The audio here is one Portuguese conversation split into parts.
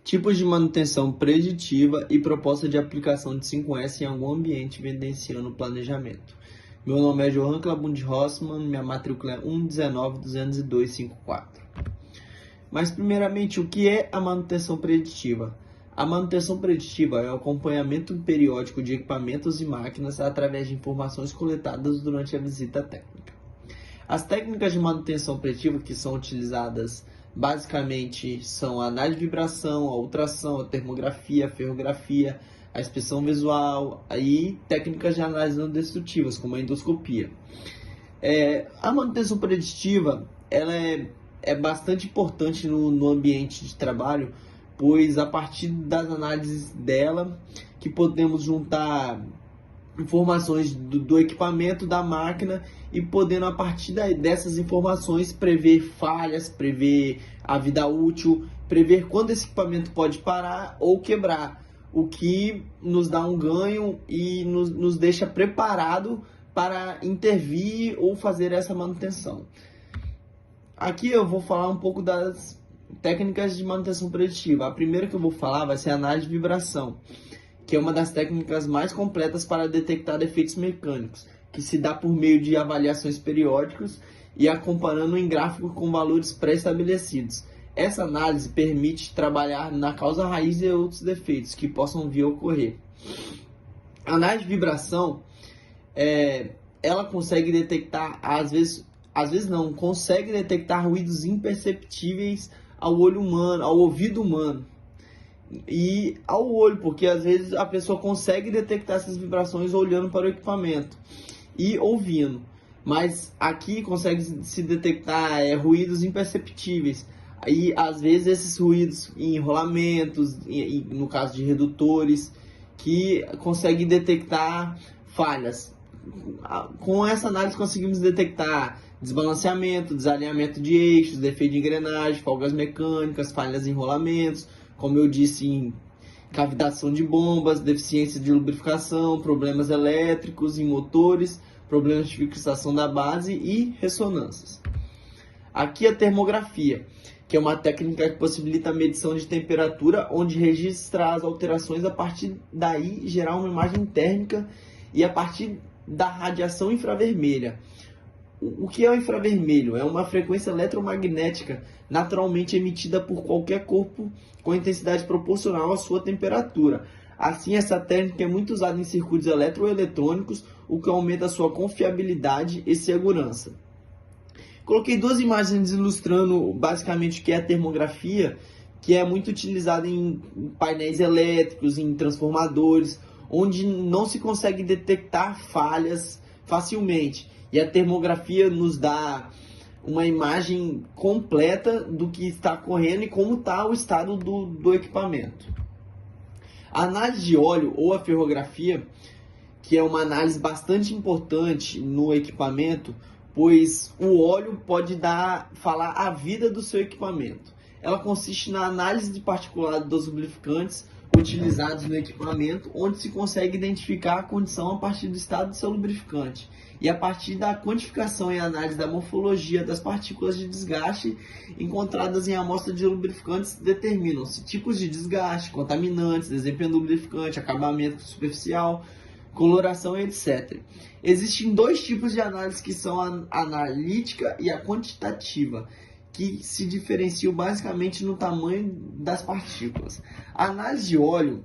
Tipos de manutenção preditiva e proposta de aplicação de 5S em algum ambiente evidenciando o planejamento. Meu nome é Johan Clabund Rossmann, minha matrícula é 119.202.54. Mas, primeiramente, o que é a manutenção preditiva? A manutenção preditiva é o acompanhamento periódico de equipamentos e máquinas através de informações coletadas durante a visita técnica. As técnicas de manutenção preditiva que são utilizadas basicamente são a análise de vibração, a ultrassom, a termografia, a ferrografia, a inspeção visual e técnicas de análise não destrutivas, como a endoscopia. A manutenção preditiva ela é bastante importante no ambiente de trabalho, pois a partir das análises dela que podemos juntar informações do equipamento, da máquina, e podendo a partir dessas informações prever falhas, prever a vida útil, prever quando esse equipamento pode parar ou quebrar, o que nos dá um ganho e nos deixa preparado para intervir ou fazer essa manutenção. Aqui eu vou falar um pouco das técnicas de manutenção preditiva. A primeira que eu vou falar vai ser a análise de vibração, que é uma das técnicas mais completas para detectar defeitos mecânicos, que se dá por meio de avaliações periódicas e acompanhando em gráfico com valores pré-estabelecidos. Essa análise permite trabalhar na causa raiz e outros defeitos que possam vir a ocorrer. A análise de vibração, ela consegue detectar, consegue detectar ruídos imperceptíveis ao olho humano, ao ouvido humano. E ao olho, porque às vezes a pessoa consegue detectar essas vibrações olhando para o equipamento e ouvindo, mas aqui consegue se detectar ruídos imperceptíveis. E às vezes esses ruídos em enrolamentos, no caso de redutores, que conseguem detectar falhas. Com essa análise conseguimos detectar desbalanceamento, desalinhamento de eixos, defeito de engrenagem, folgas mecânicas, falhas em enrolamentos, como eu disse, em cavitação de bombas, deficiência de lubrificação, problemas elétricos em motores, problemas de fixação da base e ressonâncias. Aqui a termografia, que é uma técnica que possibilita a medição de temperatura, onde registra as alterações, a partir daí gerar uma imagem térmica e a partir da radiação infravermelha. O que é o infravermelho? É uma frequência eletromagnética naturalmente emitida por qualquer corpo com intensidade proporcional à sua temperatura. Assim, essa técnica é muito usada em circuitos eletroeletrônicos, o que aumenta a sua confiabilidade e segurança. Coloquei duas imagens ilustrando basicamente o que é a termografia, que é muito utilizada em painéis elétricos, em transformadores, onde não se consegue detectar falhas facilmente. E a termografia nos dá uma imagem completa do que está ocorrendo e como está o estado do equipamento. A análise de óleo ou a ferrografia, que é uma análise bastante importante no equipamento, pois o óleo pode falar a vida do seu equipamento. Ela consiste na análise de particulado dos lubrificantes utilizados no equipamento, onde se consegue identificar a condição a partir do estado do seu lubrificante. E a partir da quantificação e análise da morfologia das partículas de desgaste encontradas em amostra de lubrificantes, determinam-se tipos de desgaste, contaminantes, desempenho do lubrificante, acabamento superficial, coloração, etc. Existem dois tipos de análise, que são a analítica e a quantitativa, que se diferenciam basicamente no tamanho das partículas. A análise de óleo,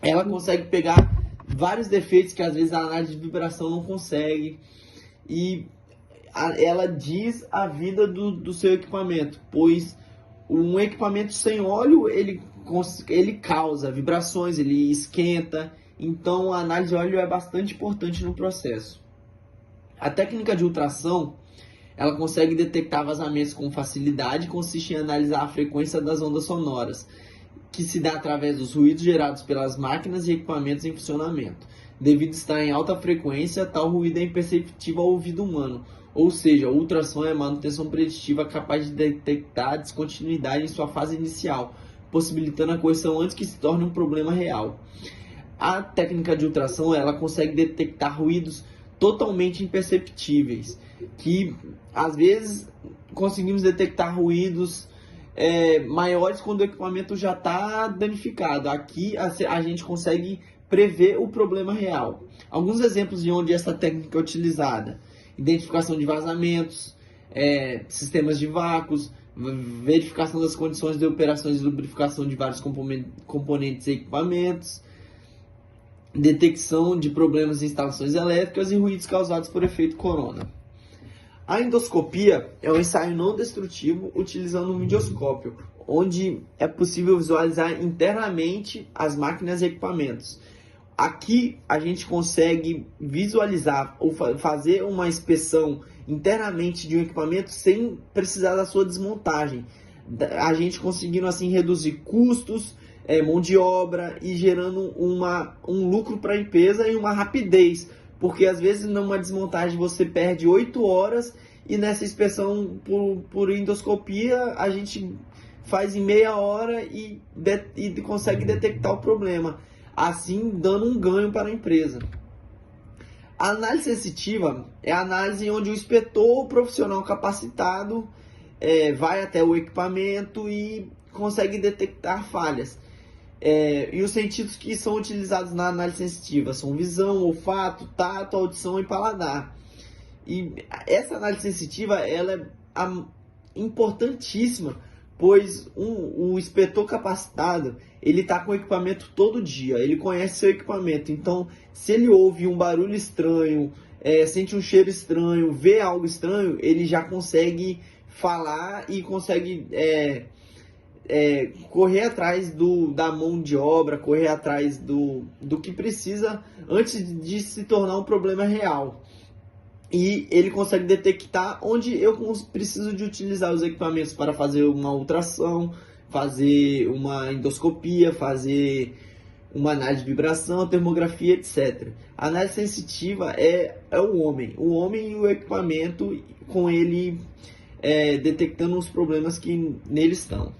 ela consegue pegar vários defeitos que às vezes a análise de vibração não consegue, e ela diz a vida do seu equipamento, pois um equipamento sem óleo, ele causa vibrações, ele esquenta. Então a análise de óleo é bastante importante no processo. A técnica de ultrassom, ela consegue detectar vazamentos com facilidade, consiste em analisar a frequência das ondas sonoras, que se dá através dos ruídos gerados pelas máquinas e equipamentos em funcionamento. Devido a estar em alta frequência, tal ruído é imperceptível ao ouvido humano, ou seja, o ultrassom é a manutenção preditiva capaz de detectar a descontinuidade em sua fase inicial, possibilitando a correção antes que se torne um problema real. A técnica de ultrassom, ela consegue detectar ruídos totalmente imperceptíveis, que às vezes conseguimos detectar ruídos maiores quando o equipamento já está danificado. Aqui a gente consegue prever o problema real. Alguns exemplos de onde essa técnica é utilizada: identificação de vazamentos, sistemas de vácuos, verificação das condições de operações e lubrificação de vários componentes e equipamentos, detecção de problemas em instalações elétricas e ruídos causados por efeito corona. A endoscopia é um ensaio não destrutivo utilizando um microscópio, onde é possível visualizar internamente as máquinas e equipamentos. Aqui a gente consegue visualizar ou fazer uma inspeção internamente de um equipamento sem precisar da sua desmontagem. A gente conseguindo assim reduzir custos, mão de obra e gerando um lucro para a empresa e uma rapidez. Porque às vezes numa desmontagem você perde 8 horas e nessa inspeção por endoscopia a gente faz em meia hora e consegue detectar o problema, assim dando um ganho para a empresa. A análise sensitiva é a análise onde o inspetor ou profissional capacitado vai até o equipamento e consegue detectar falhas. E os sentidos que são utilizados na análise sensitiva são visão, olfato, tato, audição e paladar. E essa análise sensitiva ela é importantíssima, pois o inspetor capacitado ele está com o equipamento todo dia, ele conhece seu equipamento. Então, se ele ouve um barulho estranho, sente um cheiro estranho, vê algo estranho, ele já consegue falar e consegue correr atrás da mão de obra, correr atrás do que precisa antes de se tornar um problema real. E ele consegue detectar onde eu preciso de utilizar os equipamentos para fazer uma ultrassom, fazer uma endoscopia, fazer uma análise de vibração, termografia, etc. A análise sensitiva é o homem e o equipamento, com ele detectando os problemas que nele estão.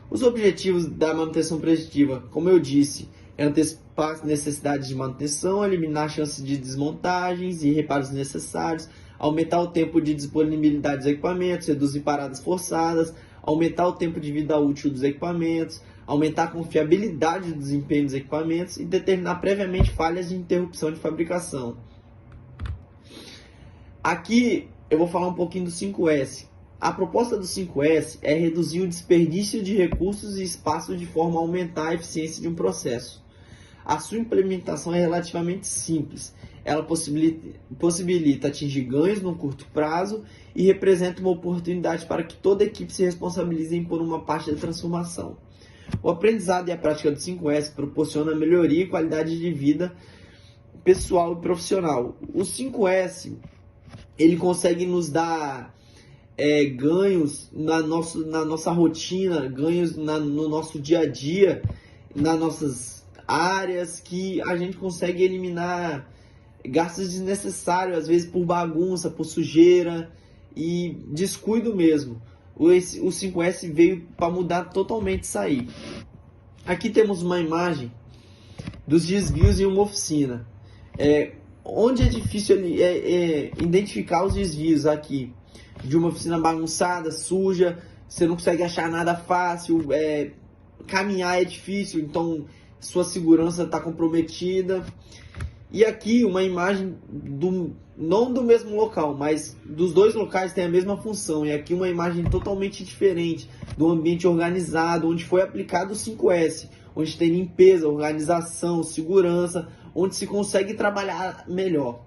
Os objetivos da manutenção preditiva, como eu disse, é antecipar as necessidades de manutenção, eliminar chances de desmontagens e reparos necessários, aumentar o tempo de disponibilidade dos equipamentos, reduzir paradas forçadas, aumentar o tempo de vida útil dos equipamentos, aumentar a confiabilidade do desempenho dos equipamentos e determinar previamente falhas de interrupção de fabricação. Aqui eu vou falar um pouquinho do 5S. A proposta do 5S é reduzir o desperdício de recursos e espaço de forma a aumentar a eficiência de um processo. A sua implementação é relativamente simples. Ela possibilita atingir ganhos no curto prazo e representa uma oportunidade para que toda a equipe se responsabilize por uma parte da transformação. O aprendizado e a prática do 5S proporciona melhoria e qualidade de vida pessoal e profissional. O 5S ele consegue nos dar ganhos na nossa rotina, ganhos no nosso dia a dia, nas nossas áreas, que a gente consegue eliminar gastos desnecessários, às vezes por bagunça, por sujeira e descuido mesmo. O 5S veio para mudar totalmente isso aí. Aqui temos uma imagem dos desvios em uma oficina. Onde é difícil identificar os desvios aqui. De uma oficina bagunçada, suja, você não consegue achar nada fácil, caminhar é difícil, então sua segurança está comprometida. E aqui uma imagem não do mesmo local, mas dos dois locais tem a mesma função. E aqui uma imagem totalmente diferente, do ambiente organizado, onde foi aplicado o 5S, onde tem limpeza, organização, segurança, onde se consegue trabalhar melhor.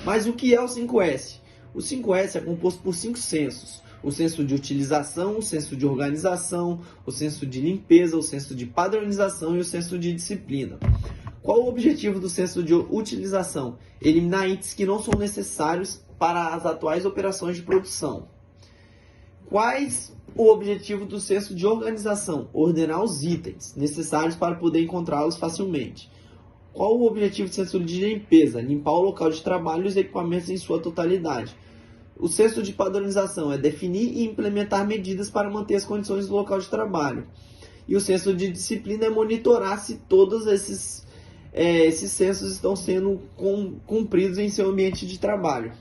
Mas o que é o 5S? O 5S é composto por 5 sensos: o senso de utilização, o senso de organização, o senso de limpeza, o senso de padronização e o senso de disciplina. Qual o objetivo do senso de utilização? Eliminar itens que não são necessários para as atuais operações de produção. Quais o objetivo do senso de organização? Ordenar os itens necessários para poder encontrá-los facilmente. Qual o objetivo do senso de limpeza? Limpar o local de trabalho e os equipamentos em sua totalidade. O senso de padronização é definir e implementar medidas para manter as condições do local de trabalho. E o senso de disciplina é monitorar se todos esses sensos estão sendo cumpridos em seu ambiente de trabalho.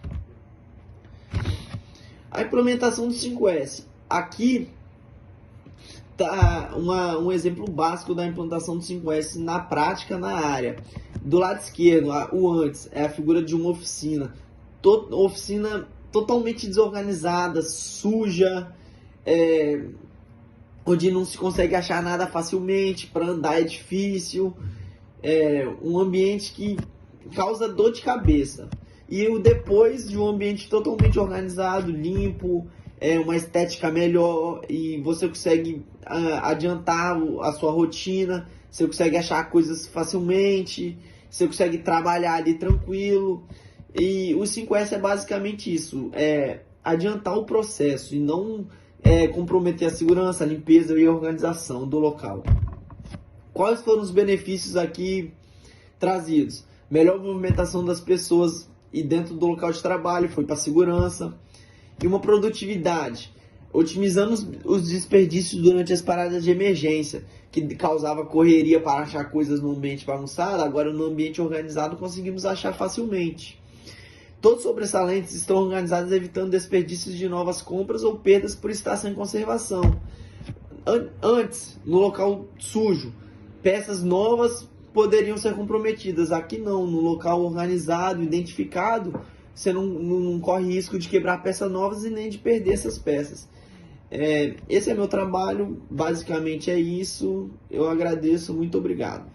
A implementação do 5S. Aqui Tá, um exemplo básico da implantação do 5S na prática, na área. Do lado esquerdo, o antes, é a figura de uma oficina. Oficina totalmente desorganizada, suja, onde não se consegue achar nada facilmente, para andar é difícil, um ambiente que causa dor de cabeça. E o depois de um ambiente totalmente organizado, limpo, uma estética melhor, e você consegue adiantar a sua rotina, você consegue achar coisas facilmente, você consegue trabalhar ali tranquilo. E o 5S é basicamente isso, adiantar o processo e não comprometer a segurança, a limpeza e a organização do local. Quais foram os benefícios aqui trazidos? Melhor movimentação das pessoas e dentro do local de trabalho, foi para a segurança. E uma produtividade, otimizando os desperdícios durante as paradas de emergência, que causava correria para achar coisas no ambiente bagunçado, agora no ambiente organizado conseguimos achar facilmente. Todos os sobressalentes estão organizados evitando desperdícios de novas compras ou perdas por estar sem conservação. Antes, no local sujo, peças novas poderiam ser comprometidas. Aqui não, no local organizado, identificado, você não corre risco de quebrar peças novas e nem de perder essas peças. Esse é meu trabalho, basicamente é isso. Eu agradeço, muito obrigado.